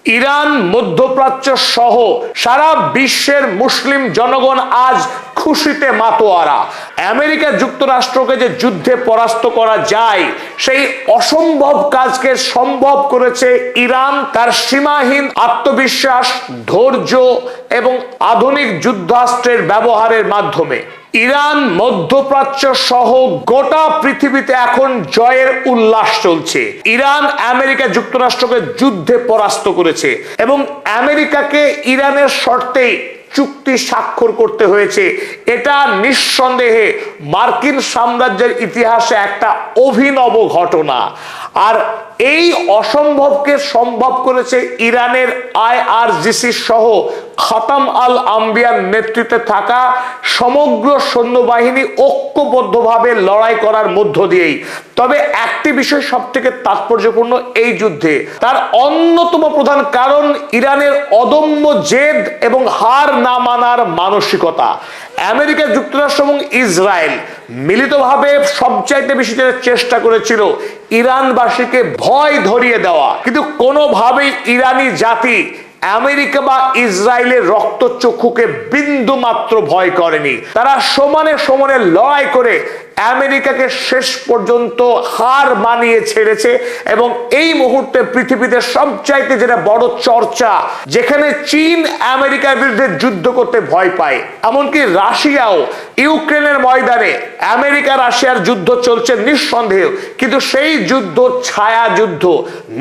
Iran, মধ্যপ্রাচ্য সহ সারা বিশ্বের মুসলিম জনগণ আজ খুশিতে মাতোয়ারা। আমেরিকা যুক্তরাষ্ট্রকে যে যুদ্ধে পরাস্ত করা যায়, সেই অসম্ভব কাজকে সম্ভব করেছে ইরান তার সীমাহীন আত্মবিশ্বাস, ধৈর্য এবং আধুনিক যুদ্ধাস্ত্রের ব্যবহারের মাধ্যমে। ইরান, মধ্যপ্রাচ্য সহ গোটা পৃথিবীতে এখন জয়ের উল্লাস চলছে। ইরান আমেরিকা যুক্তরাষ্ট্রকে যুদ্ধে পরাস্ত করেছে এবং আমেরিকাকে ইরানের শর্তেই চুক্তি স্বাক্ষর করতে হয়েছে। এটা নিঃসন্দেহে মার্কিন সাম্রাজ্যের ইতিহাসে একটা অভিনব ঘটনা। আর এই অসম্ভবকে সম্ভব করেছে ইরানের IRGC সহ খতম আল আম্বিয়ার নেতৃত্বে থাকা সমগ্র সৈন্যবাহিনী ঐক্যবদ্ধভাবে লড়াই করার মধ্য দিয়েই। তবে একটি বিষয় সব থেকে তাৎপর্যপূর্ণ এই যুদ্ধে, তার অন্যতম প্রধান কারণ ইরানের অদম্য জেদ এবং হার না মানার মানসিকতা। আমেরিকা যুক্তরাষ্ট্র এবং ইসরায়েল মিলিতভাবে সবচাইতে বেশি চেষ্টা করেছিল ইরানবাসীকে ভয় ধরিয়ে দেওয়া, কিন্তু কোনোভাবেই ইরানি জাতি আমেরিকা বা ইসরায়েলের রক্তচক্ষুকে বিন্দু মাত্র ভয় করেনি। তারা সমানে সমানে লড়াই করে আমেরিকাকে শেষ পর্যন্ত হার মানিয়ে ছেড়েছে। এবং এই মুহূর্তে পৃথিবীতে সবচাইতে যেটা বড় চর্চা, যেখানে চীন আমেরিকার বিরুদ্ধে যুদ্ধ করতে ভয় পায়, এমনকি রাশিয়াও ইউক্রেনের ময়দানে আমেরিকা রাশিয়ার যুদ্ধ চলছে নিঃসন্দেহ, কিন্তু সেই যুদ্ধ ছায়া যুদ্ধ।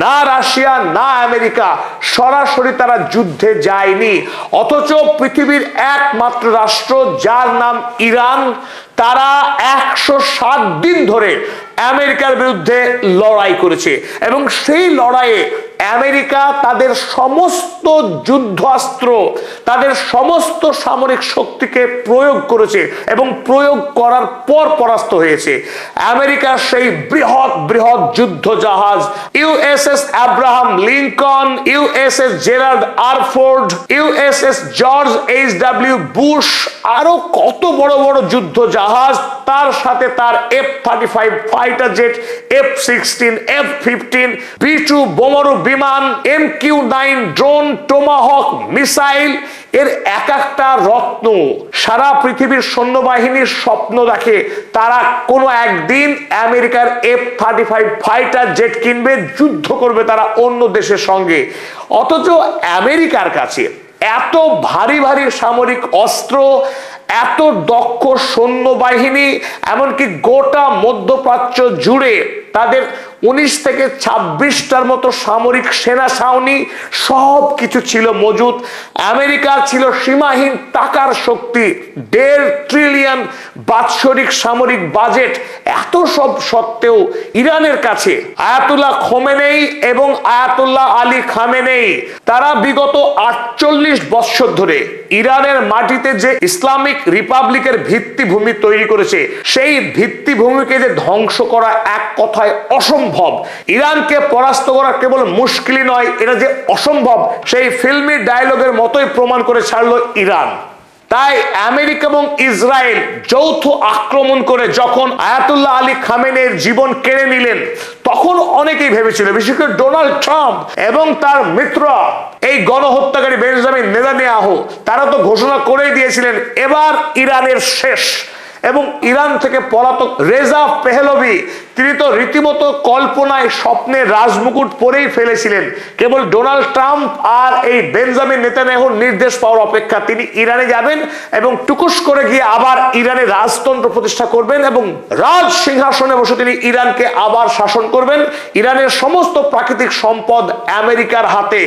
না রাশিয়া না আমেরিকা সরাসরি তারা যুদ্ধে যায়নি, অথচ পৃথিবীর একমাত্র রাষ্ট্র যার নাম ইরান, তারা 107 দিন ধরে আমেরিকার বিরুদ্ধে লড়াই করেছে এবং সেই লড়াইয়ে আমেরিকা তাদের সমস্ত যুদ্ধাস্ত্র, তাদের সমস্ত সামরিক শক্তিকে প্রয়োগ করেছে এবং প্রয়োগ করার পর পরাস্ত হয়েছে। আমেরিকার সেই বৃহৎ বৃহৎ যুদ্ধ জাহাজ USS Abraham Lincoln, USS Gerald R Ford, USS George H.W. Bush, আরো কত বড় বড় যুদ্ধ জাহাজ, তার সাথে তার F-35 fighter jet, F-16, F-15, B-2 বোমারু বিমান, MQ-9 ড্রোন, টোমাহক মিসাইল, এর এক একটা রত্ন সারা পৃথিবীর সৈন্যবাহিনীর স্বপ্ন দেখে তারা কোনো একদিন আমেরিকার F-35 ফাইটার জেট কিনবে, যুদ্ধ করবে তারা অন্য দেশের সঙ্গে। অথচ আমেরিকার কাছে এত ভারী ভারী সামরিক অস্ত্র, এত দক্ষ সৈন্যবাহিনী, এমনকি গোটা মধ্যপ্রাচ্য জুড়ে তাদের 19 থেকে 26টার মতো সামরিক সেনা ছাউনি সব কিছু ছিল মজুদ। আমেরিকা ছিল সীমাহীন টাকার শক্তি, 1.5 ট্রিলিয়ন বাৎসরিক সামরিক বাজেট। এত সব সত্ত্বেও ইরানের কাছে আয়াতুল্লাহ খোমেনেই এবং আয়াতুল্লাহ আলী খামেনেই তারা বিগত 48 বছর ধরে ইরানের মাটিতে যে ইসলামিক রিপাবলিকের ভিত্তিভূমি তৈরি করেছে, সেই ভিত্তিভূমিকে যে ধ্বংস করা এক কথায় অসম্ভব। ইরানকে পরাস্ত করা কেবল মুশকিলই নয়, এটা যে অসম্ভব সেই ফিল্মি ডায়লগের মতোই প্রমাণ করে ছাড়লো ইরান। তাই আমেরিকা এবং ইসরায়েল যৌথ আক্রমণ করে যখন আয়াতুল্লাহ আলী খামেনেইর জীবন কেড়ে নিলেন, তখন অনেকেই ভেবেছিল, বিশেষ করে ডোনাল্ড ট্রাম্প এবং তার মিত্র এই গণহত্যাকারী বেঞ্জামিন নেতানিয়াহু, তারা তো ঘোষণা করেই দিয়েছিলেন এবার ইরানের শেষ। এবং ইরান থেকে পলাতক রেজা পেহলভি, তিনি তো রীতিমতো কল্পনায় স্বপ্নে রাজমুকুট পরেই ফেলেছিলেন। কেবল ডোনাল্ড ট্রাম্প আর এই বেঞ্জামিন নেতানিয়াহুর নির্দেশ পাওয়ার অপেক্ষা। তিনি ইরানে যাবেন এবং টুকুস করে গিয়ে আবার ইরানে রাজতন্ত্র প্রতিষ্ঠা করবেন এবং রাজ সিংহাসনে বসে তিনি ইরানকে আবার শাসন করবেন। ইরানের সমস্ত প্রাকৃতিক সম্পদ আমেরিকার হাতে,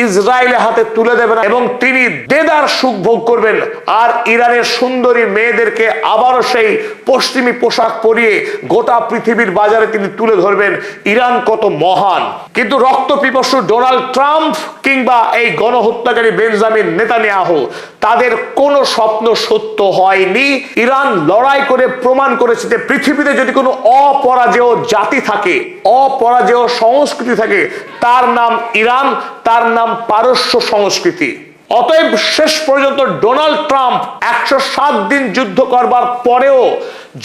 ইসরায়েলের হাতে তুলে দেবেন এবং তিনি দেদার সুখ ভোগ করবেন। আর ইরানের সুন্দরী মেয়েদেরকে আবারও সেই পশ্চিমী পোশাক পরিয়ে গোটা পৃথিবীর বাজারে তিনি তুলে ধরবেন ইরান কত মহান। কিন্তু রক্তপিপাসু ডোনাল্ড ট্রাম্প কিংবা এই গণহত্যাকারী বেঞ্জামিন নেতানিয়াহু, তাদের কোনো স্বপ্ন সত্য হয়নি। ইরান লড়াই করে প্রমাণ করেছে যে পৃথিবীতে যদি কোনো অপরাজেয় জাতি থাকে, অপরাজেয় সংস্কৃতি থাকে, তার নাম ইরান, তার নাম পারস্য সংস্কৃতি। অতএব শেষ পর্যন্ত ডোনাল্ড ট্রাম্প 107 দিন যুদ্ধ করবার পরেও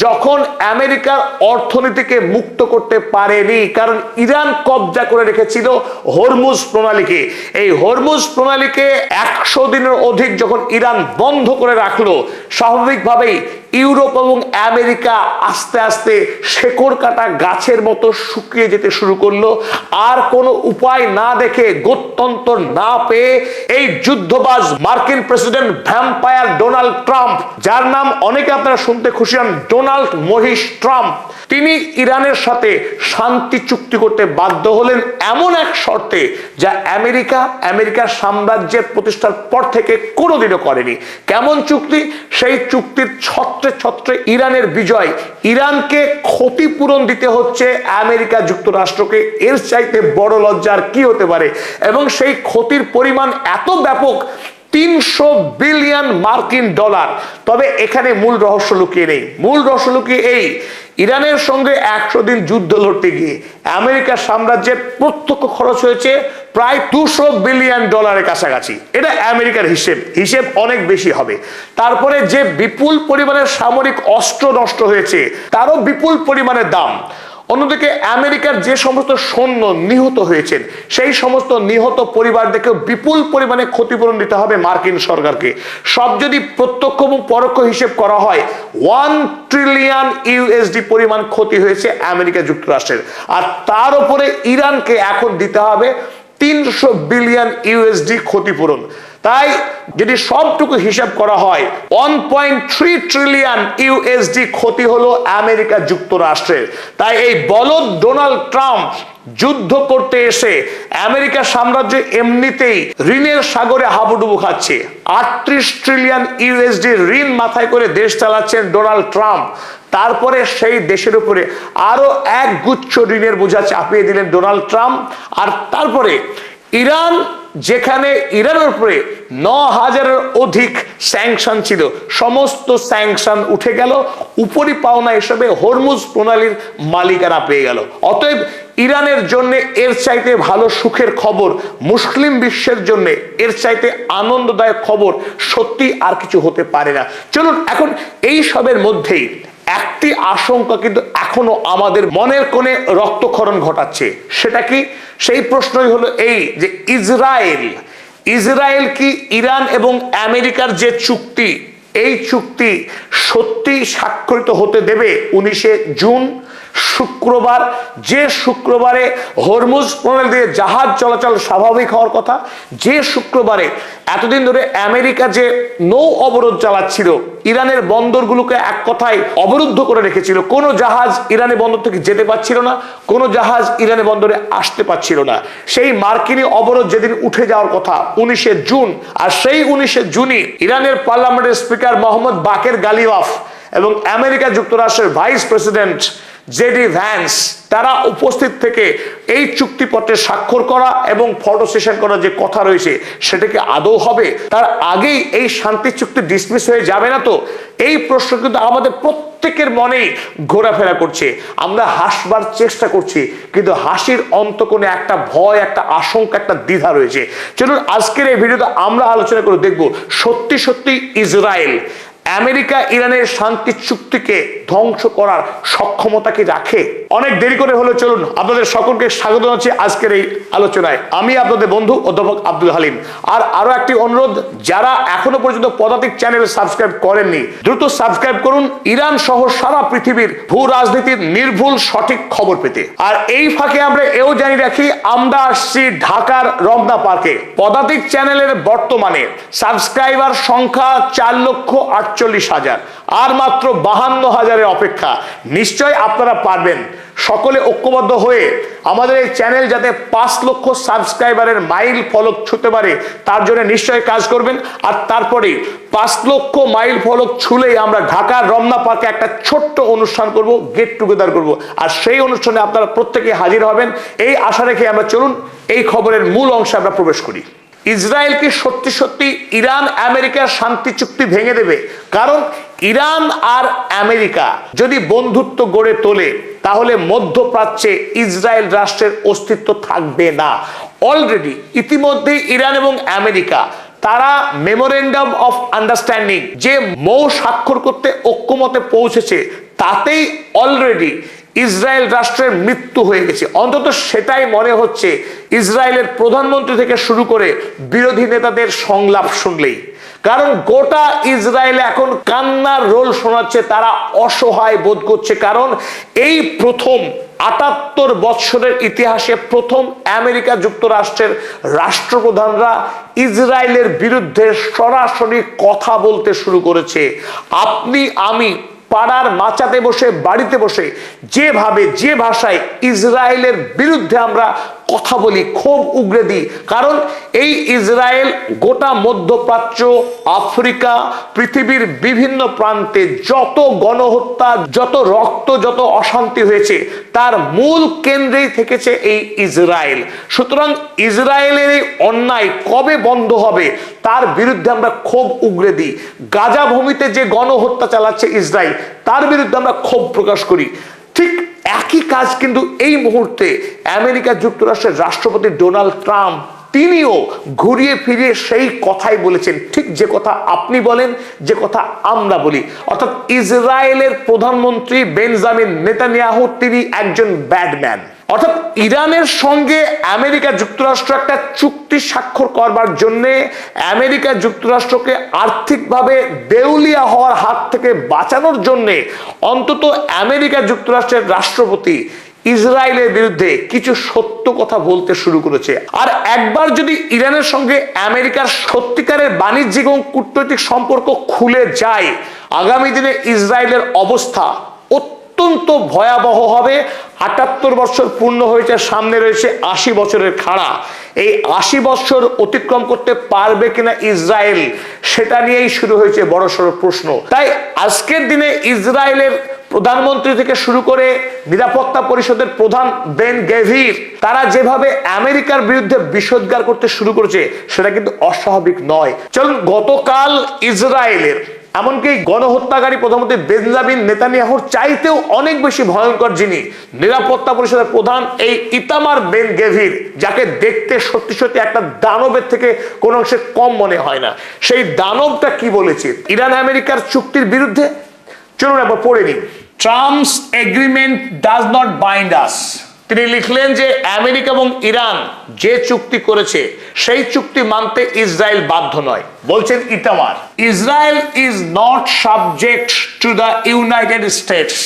যখন আমেরিকার অর্থনীতিকে মুক্ত করতে পারেনি, কারণ ইরান কবজা করে রেখেছিল হরমুজ প্রণালীকে। এই হরমুজ প্রণালীকে 100 দিনের অধিক যখন ইরান বন্ধ করে রাখলো, স্বাভাবিকভাবেই ইউরোপ এবং আমেরিকা আস্তে আস্তে শেকড় কাটা গাছের মতো শুকিয়ে যেতে শুরু করলো। আর কোনো উপায় না দেখে, গত্যন্তর না পেয়ে এই যুদ্ধবাজ মার্কিন প্রেসিডেন্ট ভ্যাম্পায়ার ডোনাল্ড ট্রাম্প, যার নাম অনেকে আপনারা শুনতে খুশি হন, ডোনাল্ড মহিষ ট্রাম্প, তিনি ইরানের সাথে শান্তি চুক্তি করতে বাধ্য হলেন এমন এক শর্তে যা আমেরিকার সাম্রাজ্যের প্রতিষ্ঠার পর থেকে কোনোদিনও করেনি। কেমন চুক্তি? সেই চুক্তির ছত্রে ছত্রে ইরানের বিজয়। ইরানকে ক্ষতিপূরণ দিতে হচ্ছে আমেরিকা যুক্তরাষ্ট্রকে। এর চাইতে বড় লজ্জার কি হতে পারে? এবং সেই ক্ষতির পরিমাণ এত ব্যাপক, 300 বিলিয়ন মার্কিন ডলার। তবে এখানে মূল রহস্য লুকিয়ে নেই। মূল রহস্য লুকিয়ে এই, ইরানের সঙ্গে 100 দিন যুদ্ধ লড়তে গিয়ে আমেরিকার সাম্রাজ্যের প্রত্যক্ষ খরচ হয়েছে প্রায় 200 বিলিয়ন ডলারের কাছাকাছি। এটা আমেরিকার হিসেব অনেক বেশি হবে। তারপরে যে বিপুল পরিমাণের সামরিক অস্ত্র নষ্ট হয়েছে, তারও বিপুল পরিমাণের দাম। অন্যদিকে আমেরিকার যে সমস্ত সৈন্য নিহত হয়েছেন, সেই সমস্ত নিহত পরিবারদেরকেও বিপুল পরিমাণে ক্ষতিপূরণ দিতে হবে মার্কিন সরকারকে। সব যদি প্রত্যক্ষ এবং পরোক্ষ হিসেব করা হয়, 1 ট্রিলিয়ন ইউএসডি পরিমাণ ক্ষতি হয়েছে আমেরিকা যুক্তরাষ্ট্রের। আর তার উপরে ইরানকে এখন দিতে হবে 300 বিলিয়ন ইউএসডি ক্ষতিপূরণ। তাই যদি সবটুকু হিসাব করা হয়, 1.3 ট্রিলিয়ন ইউএসডি ক্ষতি হলো আমেরিকা যুক্তরাষ্ট্রের। তাই এই বলদ ডোনাল্ড ট্রাম্প যুদ্ধ করতে এসে আমেরিকা সাম্রাজ্য এমনিতেই ঋণের সাগরে হাবুডুবু খাচ্ছে। 38 ট্রিলিয়ন ইউএসডি ঋণ মাথায় করে দেশ চালাচ্ছেন ডোনাল্ড ট্রাম্প। তারপরে সেই দেশের উপরে আরো এক গুচ্ছ ঋণের বোঝা চাপিয়ে দিলেন ডোনাল্ড ট্রাম্প। আর তারপরে ইরান, যেখানে ইরানের উপরে 9000-এর অধিক স্যাংশন ছিল, সমস্ত স্যাংশন উঠে গেল। উপরি পাওনা হিসেবে হরমুজ প্রণালীর মালিকানা পেয়ে গেল। অতএব ইরানের জন্য এর চাইতে ভালো সুখের খবর, মুসলিম বিশ্বের জন্য এর চাইতে আনন্দদায়ক খবর সত্যি আর কিছু হতে পারে না। চলুন, এখন এই সবের মধ্যেই একটি আশঙ্কা কিন্তু এখনো আমাদের মনের কোণে রক্তক্ষরণ ঘটাচ্ছে। সেটা কি? সেই প্রশ্নই হলো এই যে ইসরায়েল কি ইরান এবং আমেরিকার যে চুক্তি, এই চুক্তি সত্যি স্বাক্ষরিত হতে দেবে 19শে জুন শুক্রবার, যে শুক্রবারে হরমুজ প্রণালী দিয়ে জাহাজ চলাচল স্বাভাবিক হওয়ার কথা, যে শুক্রবারে এতদিন ধরে আমেরিকা যে নৌ অবরোধ চালাচ্ছিল, ইরানের বন্দরগুলোকে এক কথায় অবরুদ্ধ করে রেখেছিল, কোনো জাহাজ ইরানি বন্দর থেকে যেতে পারছিল না, কোনো জাহাজ ইরানি বন্দরে আসতে পারছিল না। সেই মার্কিনী অবরোধ যেদিন উঠে যাওয়ার কথা 19শে জুন, আর সেই 19শে জুনই ইরানের পার্লামেন্টের স্পিকার মোহাম্মদ বাকের গালিবাফ এবং আমেরিকা যুক্তরাষ্ট্রের ভাইস প্রেসিডেন্ট জেডি ভ্যান্স, তারা উপস্থিত থেকে এই চুক্তিপত্রে স্বাক্ষর করা এবং ফটো সেশন করার যে কথা রয়েছে, সেটাকে আদৌ হবে? তার আগেই এই শান্তি চুক্তি ডিসমিস হয়ে যাবে না তো? এই প্রশ্ন কিন্তু আমাদের প্রত্যেকের মনেই ঘোরাফেরা করছে। আমরা হাসবার চেষ্টা করছি, কিন্তু হাসির অন্তকোণে একটা ভয়, একটা আশঙ্কা, একটা দ্বিধা রয়েছে। চলুন, আজকের এই ভিডিওতে আমরা আলোচনা করে দেখব সত্যি সত্যি ইসরায়েল আমেরিকা ইরানের শান্তি চুক্তিকে ধ্বংস করার সক্ষমতা কি রাখে? অনেক দেরি করে হলো, চলুন আপনাদের সকলকে স্বাগত জানাচ্ছি আজকের এই আলোচনায়। আমি আপনাদের বন্ধু অধ্যাপক আব্দুল হালিম। আর আরো একটি অনুরোধ, যারা এখনো পর্যন্ত পদাতিক চ্যানেল সাবস্ক্রাইব করেননি, দ্রুত সাবস্ক্রাইব করুন ইরান সহ সারা পৃথিবীর ভূ রাজনীতির নির্ভুল সঠিক খবর পেতে। আর এই ফাঁকে আমরা এও জানিয়ে রাখি, আমরা আসছি ঢাকার রমনা পার্কে। পদাতিক চ্যানেলের বর্তমানে সাবস্ক্রাইবার সংখ্যা 4,48,000, আর মাত্র 52,000-এর অপেক্ষা। নিশ্চয় আপনারা পারবেন। সকলে ঐক্যবদ্ধ হয়ে আমাদের এই চ্যানেল যাতে 5 লক্ষ সাবস্ক্রাইবারের মাইল ফলক ছুঁতে পারে, তার জন্য নিশ্চয় কাজ করবেন। আর তারপরে 5 লক্ষ মাইল ফলক ছুলেই আমরা ঢাকার রমনা পার্কে একটা ছোট্ট অনুষ্ঠান করব, গেট টুগেদার করব। আর সেই অনুষ্ঠানে আপনারা প্রত্যেকে হাজির হবেন, এই আশা রেখে আমরা চলুন এই খবরের মূল অংশে আমরা প্রবেশ করি। ইসরায়েল কি সত্যি সত্যি ইরান আমেরিকার শান্তি চুক্তি ভেঙে দেবে? কারণ ইরান আর আমেরিকা যদি বন্ধুত্ব গড়ে তোলে, তাহলে মধ্যপ্রাচ্যে ইসরায়েল রাষ্ট্রের অস্তিত্ব থাকবে না। অলরেডি ইতিমধ্যে ইরান এবং আমেরিকা তারা মেমোরেন্ডাম অফ আন্ডারস্ট্যান্ডিং যে মৌ স্বাক্ষর করতে ঐক্যমতে পৌঁছেছে তাতেই অলরেডি ইসরায়েল রাষ্ট্রের মৃত্যু হয়ে গেছে, অন্তত সেটাই মনে হচ্ছে ইসরায়েলের প্রধানমন্ত্রী থেকে শুরু করে বিরোধী নেতাদের সংলাপ শুনলেই। কারণ গোটা ইসরায়েলে এখন কান্নার রোল শোনাচ্ছে, তারা অসহায় বোধ করছে। কারণ এই প্রথম ৭৮ বৎসরের ইতিহাসে প্রথম আমেরিকা যুক্তরাষ্ট্রের রাষ্ট্রপ্রধানরা ইসরায়েলের বিরুদ্ধে সরাসরি কথা বলতে শুরু করেছে। আপনি আমি পাড়ার মাচাতে বসে, বাড়িতে বসে যেভাবে যে ভাষায় ইসরায়েলের বিরুদ্ধে আমরা কথা বলি, ক্ষোভ উগরে দিই। কারণ এই ইসরায়েল গোটা মধ্যপ্রাচ্য, আফ্রিকা, পৃথিবীর বিভিন্ন প্রান্তে যত গণহত্যা, যত রক্ত, যত অশান্তি হয়েছে তার মূল কেন্দ্রেই থেকেছে এই ইসরায়েল। সুতরাং ইসরায়েলের এই অন্যায় কবে বন্ধ হবে তার বিরুদ্ধে আমরা ক্ষোভ উগরে দিই। গাজা ভূমিতে যে গণহত্যা চালাচ্ছে ইসরায়েল, তার বিরুদ্ধে আমরা ক্ষোভ প্রকাশ করি। ঠিক একই কাজ কিন্তু এই মুহূর্তে আমেরিকা যুক্তরাষ্ট্রের রাষ্ট্রপতি ডোনাল্ড ট্রাম্প তিনিও ঘুরিয়ে ফিরিয়ে সেই কথাই বলেছেন, ঠিক যে কথা আপনি বলেন, যে কথা আমরা বলি। অর্থাৎ ইসরায়েলের প্রধানমন্ত্রী বেঞ্জামিন নেতানিয়াহু তিনি একজন ব্যাডম্যান। অর্থাৎ ইরানের সঙ্গে আমেরিকা যুক্তরাষ্ট্র একটা চুক্তি স্বাক্ষর করবার জন্য আমেরিকা যুক্তরাষ্ট্রকে আর্থিকভাবে দেউলিয়া হওয়ার হাত থেকে বাঁচানোর জন্য অন্তত আমেরিকা যুক্তরাষ্ট্রের রাষ্ট্রপতি ইসরায়েলের বিরুদ্ধে কিছু সত্য কথা বলতে শুরু করেছে। আর একবার যদি ইরানের সঙ্গে আমেরিকার সত্যিকারের বাণিজ্যিক এবং কূটনৈতিক সম্পর্ক খুলে যায়, আগামী দিনে ইসরায়েলের অবস্থা অত্যন্ত ভয়াবহ হবে। ৭৮ বছর পূর্ণ হয়েছে, সামনে রয়েছে ৮০ বছরের খাড়া। এই ৮০ বছর অতিক্রম করতে পারবে কিনা ইসরায়েল, সেটা নিয়েই শুরু হয়েছে বড়সড় প্রশ্ন। তাই আজকের দিনে ইসরায়েলের প্রধানমন্ত্রী থেকে শুরু করে নিরাপত্তা পরিষদের প্রধান বেন গেভির তারা যেভাবে আমেরিকার বিরুদ্ধে বিষোদ্গার করতে শুরু করেছে সেটা কিন্তু অস্বাভাবিক নয়। চলুন, গতকাল ইসরায়েলের এমনকি গণহত্যাকারী প্রধানমন্ত্রী বেঞ্জামিন নেতানিয়াহুর চাইতেও অনেক বেশি ভয়ঙ্কর যিনি নিরাপত্তা পরিষদের প্রধান, এই ইতামার বেন গেভির, যাকে দেখতে সত্যি সত্যি একটা দানবের থেকে কোনো অংশে কম মনে হয় না, সেই দানবটা কি বলেছে ইরান আমেরিকার চুক্তির বিরুদ্ধে। চলুন একবার পড়ে নিই। Trump's agreement does not bind us. তিনি লিখলেন যে আমেরিকা এবং ইরান যে চুক্তি করেছে সেই চুক্তি মানতে ইসরায়েল বাধ্য নয়। বলছেন Itamar, Israel is not subject to the United states.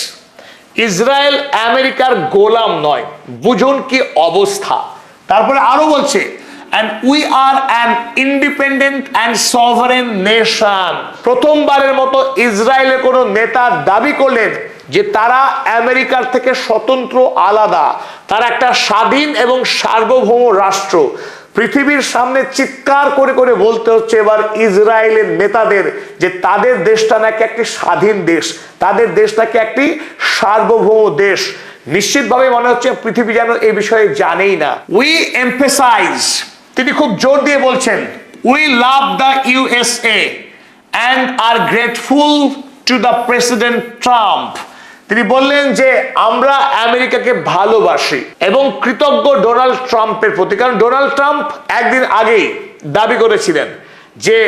Israel আমেরিকার গোলাম নয়। বুঝুন কি অবস্থা। তারপরে আরো বলছে, and we are an independent and sovereign nation. প্রথমবারের মতো ইসরায়েলের কোন নেতা দাবি করলেন যে তারা আমেরিকার থেকে স্বতন্ত্র, আলাদা, তারা একটা স্বাধীন এবং সার্বভৌম রাষ্ট্র। পৃথিবীর সামনে চিৎকার করে করে বলতে হচ্ছে এবার ইসরায়েলের নেতাদের যে তাদের দেশটা নাকি একটি স্বাধীন দেশ, তাদের দেশ নাকি একটি সার্বভৌম দেশ। নিশ্চিতভাবে মনে হচ্ছে পৃথিবী যেন এই বিষয়ে জানেই না। উই এমফেসাইজ, তিনি খুব জোর দিয়ে বলছেন, we love the USA and R grateful to the president Trump. তিনি বললেন যে আমরা আমেরিকাকে ভালোবাসি এবং কৃতজ্ঞ ডোনাল্ড ট্রাম্পের প্রতি। কারণ ডোনাল্ড ট্রাম্প একদিন আগেই দাবি করেছিলেন যে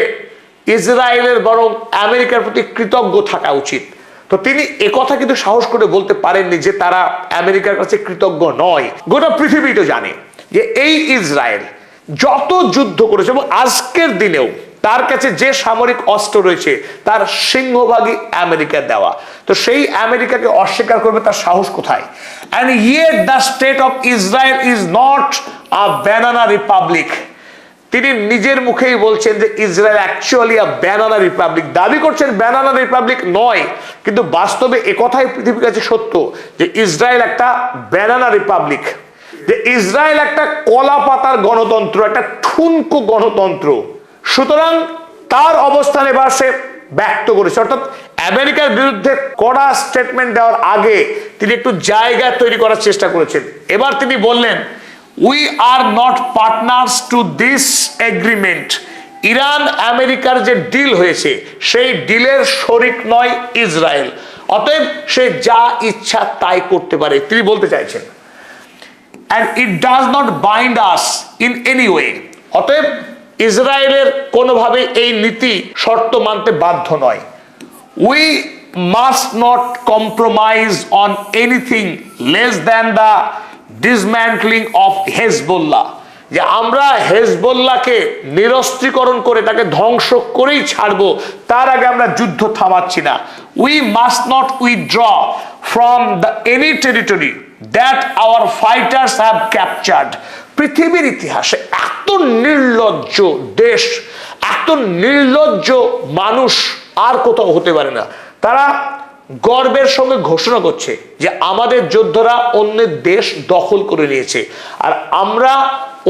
ইসরায়েলের বরং আমেরিকার প্রতি কৃতজ্ঞ থাকা উচিত। তো তিনি একথা কিন্তু সাহস করে বলতে পারেননি যে তারা আমেরিকার কাছে কৃতজ্ঞ নয়। গোটা পৃথিবী তো জানে যে এই ইসরায়েল যত যুদ্ধ করেছে এবং আজকের দিনেও তার কাছে যে সামরিক অস্ত্র রয়েছে তার সিংহভাগই আমেরিকা দেওয়া। তো সেই আমেরিকাকে অস্বীকার করবে তার সাহস কোথায়? and yet the state of Israel is not a banana republic. তিনি নিজের মুখেই বলছেন যে ইসরায়েল অ্যাকচুয়ালি আ ব্যানানা রিপাবলিক। দাবি করছেন ব্যানানা রিপাবলিক নয়, কিন্তু বাস্তবে একথাই পৃথিবীর কাছে সত্য যে ইসরায়েল একটা ব্যানানা রিপাবলিক, যে ইসরায়েল একটা কলা পাতার গণতন্ত্র, একটা ঠুনকো গণতন্ত্র। সুতরাং তার অবস্থান এবার সে ব্যক্ত করেছে। অর্থাৎ আমেরিকার বিরুদ্ধে কড়া স্টেটমেন্ট দেওয়ার আগে তিনি একটু জায়গা তৈরি করার চেষ্টা করেছেন। এবার তিনি বললেন, we are not partners to this agreement. Iran আমেরিকার যে ডিল হয়েছে সেই ডিলের শরিক নয় ইসরায়েল, অতএব সে যা ইচ্ছা তাই করতে পারে, তিনি বলতে চাইছেন। and it does not bind us in any way. অতএব ইসরায়েলের কোনোভাবে এই নীতি শর্ত মানতে বাধ্য নয়। We must not compromise on anything less than the dismantling of Hezbollah, যে আমরা হেজবুল্লাহকে নিরস্ত্রীকরণ করে তাকে ধ্বংস করেই ছাড়বো, তার আগে আমরা যুদ্ধ থামাচ্ছি না। We must not withdraw from the any territory that our fighters have captured. পৃথিবীর ইতিহাসে এত নির্লজ্জ দেশ, এত নির্লজ্জ মানুষ আর কোথাও হতে পারে না। তারা গর্বের সঙ্গে ঘোষণা করছে যে আমাদের যোদ্ধারা অন্যের দেশ দখল করে নিয়েছে, আর আমরা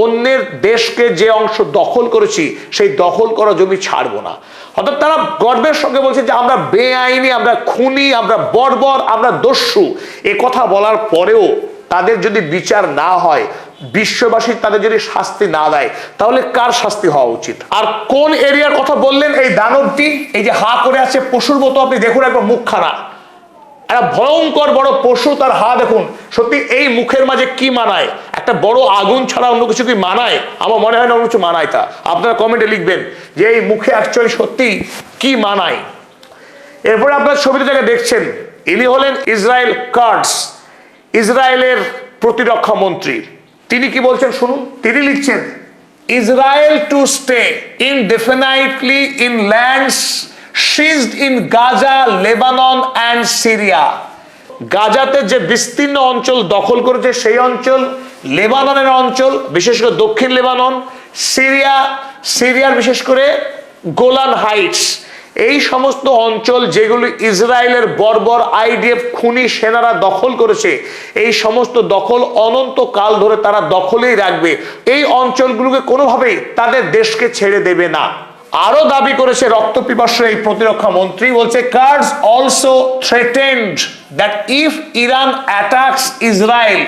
অন্যের দেশকে যে অংশ দখল করেছি সেই দখল করা জমি ছাড়বো না। অর্থাৎ তারা গর্বের সঙ্গে বলছে যে আমরা বেআইনি, আমরা খুনি, আমরা বর্বর, আমরা দস্যু। এ কথা বলার পরেও তাদের যদি বিচার না হয়, বিশ্ববাসী তাদের যদি শাস্তি না দেয়, তাহলে কার শাস্তি হওয়া উচিত? আর কোন এরিয়ার কথা বললেন এই দানবটি? এই যে হা করে আছে পশুর মতো, আপনি দেখুন একবার মুখখানা, একটা ভয়ঙ্কর বড় পশু, তার হা দেখুন। সত্যি এই মুখের মাঝে কি মানায়? একটা বড় আগুন ছাড়া অন্য কিছু কি মানায়? আমার মনে হয় না অন্য কিছু মানায়। তা আপনারা কমেন্টে লিখবেন যে এই মুখে অ্যাকচুয়ালি সত্যি কি মানায়। এরপরে আপনার ছবিতে যাকে দেখছেন, ইনি হলেন ইসরায়েল কাটজ, ইসরায়েলের প্রতিরক্ষা মন্ত্রী। তিনি কি বলছেন শুনুন। তিনি লিখছেন, Israel to stay indefinitely in lands seized in Gaza, Lebanon and Syria. গাজাতে যে বিস্তীর্ণ অঞ্চল দখল করেছে সেই অঞ্চল, লেবাননের অঞ্চল, বিশেষ করে দক্ষিণ লেবানন, সিরিয়ার বিশেষ করে গোলান হাইটস, এই সমস্ত অঞ্চল যেগুলি ইসরায়েলের বর্বর আইডিএফ খুনি সেনারা দখল করেছে, এই সমস্ত দখল অনন্তকাল ধরে তারা দখলেই রাখবে। এই অঞ্চলগুলোকে কোনোভাবেই তাদের দেশকে ছেড়ে দেবে না। আরো দাবি করেছে রক্তপিপাসু এই প্রতিরক্ষা মন্ত্রী, বলছে Katz also threatened that if Iran attacks Israel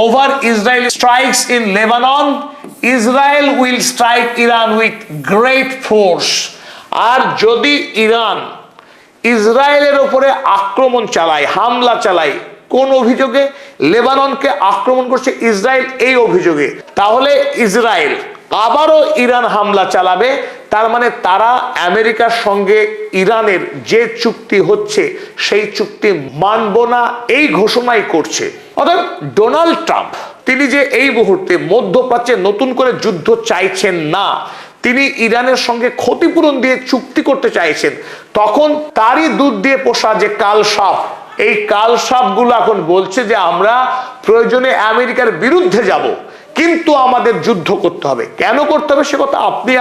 over Israel strikes in Lebanon, Israel will strike Iran with great force. আর যদি ইরান ইসরায়েলের উপরে আক্রমণ চালায়, হামলা চালায়, কোন অভিযোগে? লেবাননকে আক্রমণ করছে ইসরায়েল এই অভিযোগে, তাহলে ইসরায়েল আবারও ইরান হামলা চালাবে। তার মানে তারা আমেরিকার সঙ্গে ইরানের যে চুক্তি হচ্ছে সেই চুক্তি মানব না, এই ঘোষণাই করছে। অর্থাৎ ডোনাল্ড ট্রাম্প তিনি যে এই মুহূর্তে মধ্যপ্রাচ্যে নতুন করে যুদ্ধ চাইছেন না, তিনি ইরানের সঙ্গে ক্ষতিপূরণ দিয়ে চুক্তি করতে চাইছেন, তখন তারই দুধ দিয়ে পোষা যে কাল সাপ, এই কাল সাপগুলো এখন বলছে যে আমরা প্রয়োজনে আমেরিকার বিরুদ্ধে যাব, কিন্তু আমাদের যুদ্ধ করতে হবে। কেন করতে হবে সে কথা আপনি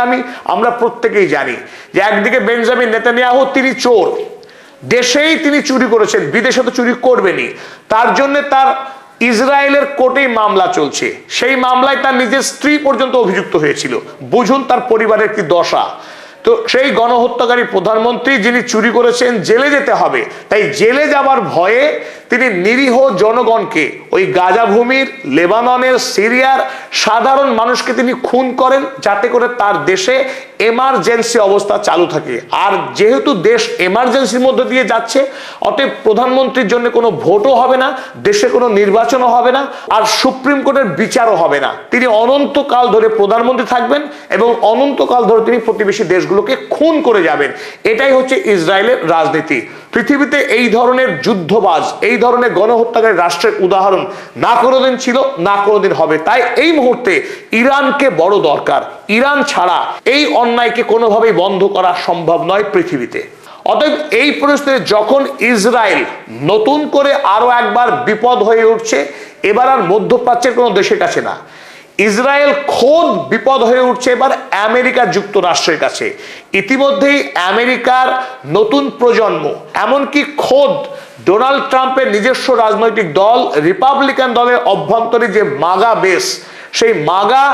আমরা প্রত্যেকেই জানি যে একদিকে বেঞ্জামিন নেতানিয়াহু, তিনি চোর, দেশেই তিনি চুরি করেছেন, বিদেশে তো চুরি করবেনই। তার জন্য তার ইসরায়েলের কোর্টেই মামলা চলছে, সেই মামলায় তার নিজের স্ত্রী পর্যন্ত অভিযুক্ত হয়েছিল। বুঝুন তার পরিবারের কি দশা। তো সেই গণহত্যাকারী প্রধানমন্ত্রী যিনি চুরি করেছেন, জেলে যেতে হবে, তাই জেলে যাবার ভয়ে তিনি নিরীহ জনগণকে, ওই গাজা ভূমির, লেবাননের, সিরিয়ার সাধারণ মানুষকে তিনি খুন করেন, যাতে করে তার দেশে এমার্জেন্সি অবস্থা চালু থাকে। আর যেহেতু দেশ এমার্জেন্সির মধ্যে দিয়ে যাচ্ছে, অতএব প্রধানমন্ত্রীর জন্য কোনো ভোটও হবে না, দেশে কোনো নির্বাচনও হবে না, আর সুপ্রিম কোর্টের বিচারও হবে না। তিনি অনন্তকাল ধরে প্রধানমন্ত্রী থাকবেন এবং অনন্তকাল ধরে তিনি প্রতিবেশী দেশগুলোকে খুন করে যাবেন। এটাই হচ্ছে ইসরায়েলের রাজনীতি। পৃথিবীতে এই ধরনের যুদ্ধবাজ, এই ধরনের গণহত্যাকারী রাষ্ট্রের উদাহরণ না কোনোদিন ছিল, না কোনোদিন হবে। তাই এই মুহূর্তে ইরানকে বড় দরকার। ইরান ছাড়া এই অন্যায়কে কোনোভাবেই বন্ধ করা সম্ভব নয় পৃথিবীতে। অতএব এই পরিস্থিতিতে যখন ইসরায়েল নতুন করে আরো একবার বিপদ হয়ে উঠছে, এবার আর মধ্যপ্রাচ্যের কোনো দেশের কাছে না, ইসরায়েল খোদ বিপদ হয়ে উঠছে এবার আমেরিকা যুক্তরাষ্ট্রের কাছে। ইতিমধ্যেই আমেরিকার নতুন প্রজন্ম, এমনকি খোদ ডোনাল্ড ট্রাম্পের নিজস্ব রাজনৈতিক দল রিপাবলিকান দলের অভ্যন্তরে যে মাগা বেস, সেই মাগা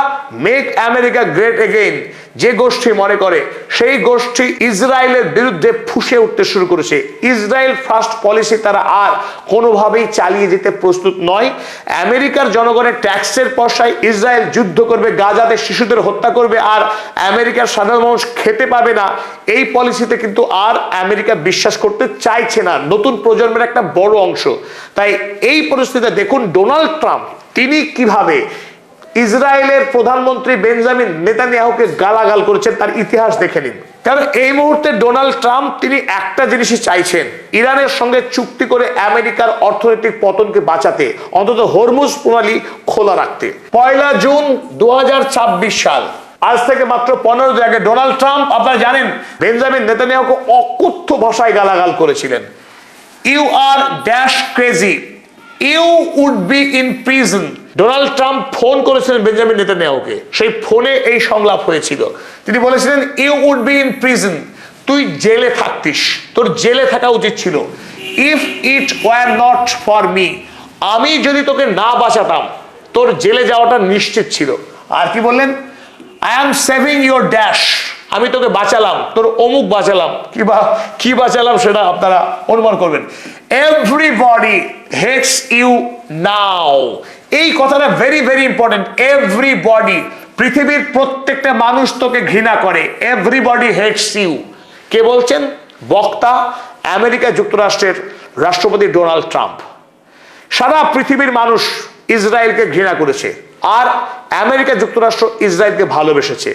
মেক আমেরিকা গ্রেট এগেইন যে গোষ্ঠী মনে করে, সেই গোষ্ঠী ইসরায়েলের বিরুদ্ধে ফুঁসে উঠতে শুরু করেছে। ইসরায়েল ফার্স্ট পলিসি তারা আর কোনোভাবেই চালিয়ে যেতে প্রস্তুত নয়। আমেরিকার জনগণের ট্যাক্সের পয়সায় ইসরায়েল যুদ্ধ করবে, গাজাতে শিশুদের হত্যা করবে, আর আমেরিকার সাধারণ মানুষ খেতে পাবে না। এই পলিসিতে কিন্তু আর আমেরিকা বিশ্বাস করতে চাইছে না, নতুন প্রজন্মের একটা বড় অংশ। তাই এই পরিস্থিতিতে দেখুন ডোনাল্ড ট্রাম্প তিনি কিভাবে ইসরায়েলের প্রধানমন্ত্রী বেঞ্জামিন নেতানিয়াহুকে গালাগাল করেছেন, তার ইতিহাস দেখে নিন। কারণ এই মুহূর্তে ডোনাল্ড ট্রাম্প তিনি একটা জিনিসই চাইছেন, ইরানের সঙ্গে চুক্তি করে আমেরিকার অর্থনৈতিক পতনকে বাঁচাতে, অন্তত হরমুজ প্রণালী খোলা রাখতে। 1 জুন 2026 সাল, আজ থেকে মাত্র 15 দিন আগে ডোনাল্ড ট্রাম্প, আপনারা জানেন, বেঞ্জামিন নেতানিয়াহুকে অকথ্য ভাষায় গালাগাল করেছিলেন। You are dash crazy, you would be in prison. Donald Trump phone করেছিলেন বেঞ্জামিন নেতানিয়াহুকে, সেই ফোনে এই সংলাপ হয়েছিল। তিনি বলেছিলেন you would be in prison, তুই জেলে থাকতিস, তোর জেলে থাকা উচিত ছিল। If it were not for me, আমি যদি তোকে না বাঁচাতাম তোর জেলে যাওয়াটা নিশ্চিত ছিল। আর কি বললেন, I am saving your dash, আমি তোকে বাঁচালাম, তোর অমুক বাঁচালাম, কি বাঁচালাম সেটা আপনারা অনুমান করবেন। এভরিবডি হেটস ইউ নাও, এই কথাটা ভেরি ভেরি ইম্পর্টেন্ট। এভরিবডি, পৃথিবীর প্রত্যেকটা মানুষ তোকে ঘৃণা করে। Everybody hates you. কে বলছেন? বক্তা আমেরিকা যুক্তরাষ্ট্রের রাষ্ট্রপতি ডোনাল্ড ট্রাম্প। সারা পৃথিবীর মানুষ ইসরায়েলকে ঘৃণা করেছে, আর আমেরিকা যুক্তরাষ্ট্র ইসরায়েলকে ভালোবেসেছে,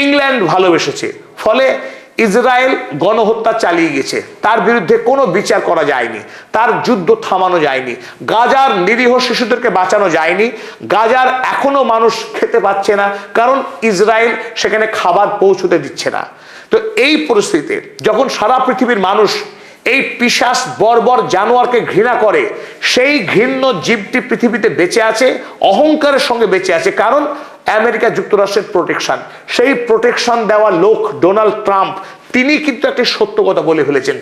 ইংল্যান্ড ভালোবেসেছে। ফলে ইসরায়েল গণহত্যা চালিয়ে গেছে, তার বিরুদ্ধে কোনো বিচার করা যায়নি, তার যুদ্ধ থামানো যায়নি, গাজার নিরীহ শিশুদেরকে বাঁচানো যায়নি। গাজার এখনো মানুষ খেতে পাচ্ছে না, কারণ ইসরায়েল সেখানে খাবার পৌঁছতে দিচ্ছে না। তো এই পরিস্থিতিতে যখন সারা পৃথিবীর মানুষ এই পিশাচ বর্বর জানোয়ারকে ঘৃণা করে, সেই ঘৃণ্য জীবটি পৃথিবীতে বেঁচে আছে, অহংকারের সঙ্গে বেঁচে আছে, কারণ আমেরিকা যুক্তরাষ্ট্রের প্রোটেকশন। সেই প্রোটেকশন দেওয়া লোক ডোনাল্ড ট্রাম্প, তিনি কিন্তু একটি সত্য কথা বলে ফেলেছেন,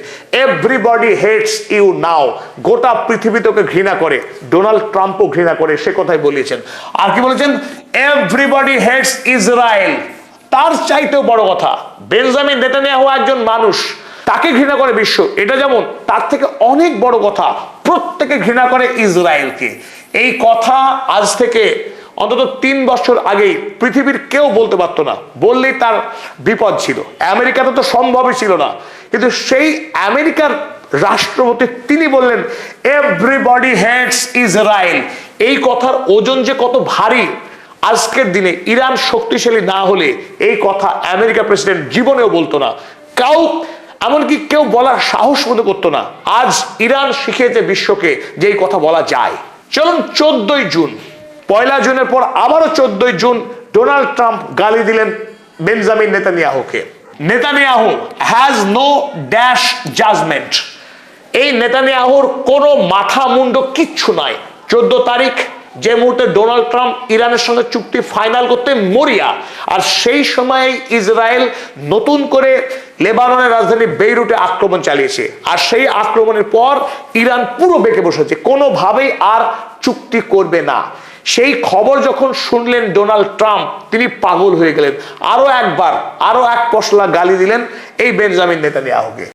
এভরিবডি হেটস ইউ নাও। গোটা পৃথিবী তোকে ঘৃণা করে, ডোনাল্ড ট্রাম্পও ঘৃণা করে, সে কথাই বলেছেন। আর কি বলেছেন? Everybody hates Israel. তার চাইতেও বড় কথা, বেঞ্জামিন নেতানিয়াহু একজন মানুষ, তাকে ঘৃণা করে বিশ্ব, এটা যেমন, তার থেকে অনেক বড় কথা, প্রত্যেকে ঘৃণা করে ইসরায়েলকে। এই কথা আজ থেকে অন্তত 3 বছর আগেই পৃথিবীর কেউ বলতে পারতো না, বললেই তার বিপদ ছিল। আমেরিকাতে তো সম্ভবই ছিল না, কিন্তু সেই আমেরিকার রাষ্ট্রপতি তিনি বললেন এভরিবডি হেটস ইসরায়েল। এই কথার ওজন যে কত ভারী, আজকের দিনে ইরান শক্তিশালী না হলে এই কথা আমেরিকা প্রেসিডেন্ট জীবনেও বলতো না, এমনকি কেউ বলার সাহস মনে করতো না। আজ ইরান শিখিয়েছে বিশ্বকে যে এই কথা বলা যায়। চলুন 14 জুন, 1 জুনের পর আবারও 14 জুন ডোনাল্ড ট্রাম্প গালি দিলেন বেঞ্জামিন নেতানিয়াহুকে। Netanyahu has no dash judgement. এই নেতানিয়াহুর কোনো মাথা মুন্ড কিচ্ছু নাই। 14 তারিখ, যে মুহূর্তে ডোনাল্ড ট্রাম্প ইরানের সঙ্গে চুক্তি ফাইনাল করতে মরিয়া, আর সেই সময় ইসরায়েল নতুন করে লেবাননের রাজধানী বেইরুটে আক্রমণ চালিয়েছে, আর সেই আক্রমণের পর ইরান পুরো বেঁকে বসেছে, কোনোভাবেই আর চুক্তি করবে না। সেই খবর যখন শুনলেন ডোনাল্ড ট্রাম্প, তিনি পাগল হয়ে গেলেন। আরো এক পশলা গালি দিলেন এই বেঞ্জামিন নেতানিয়াহুকে।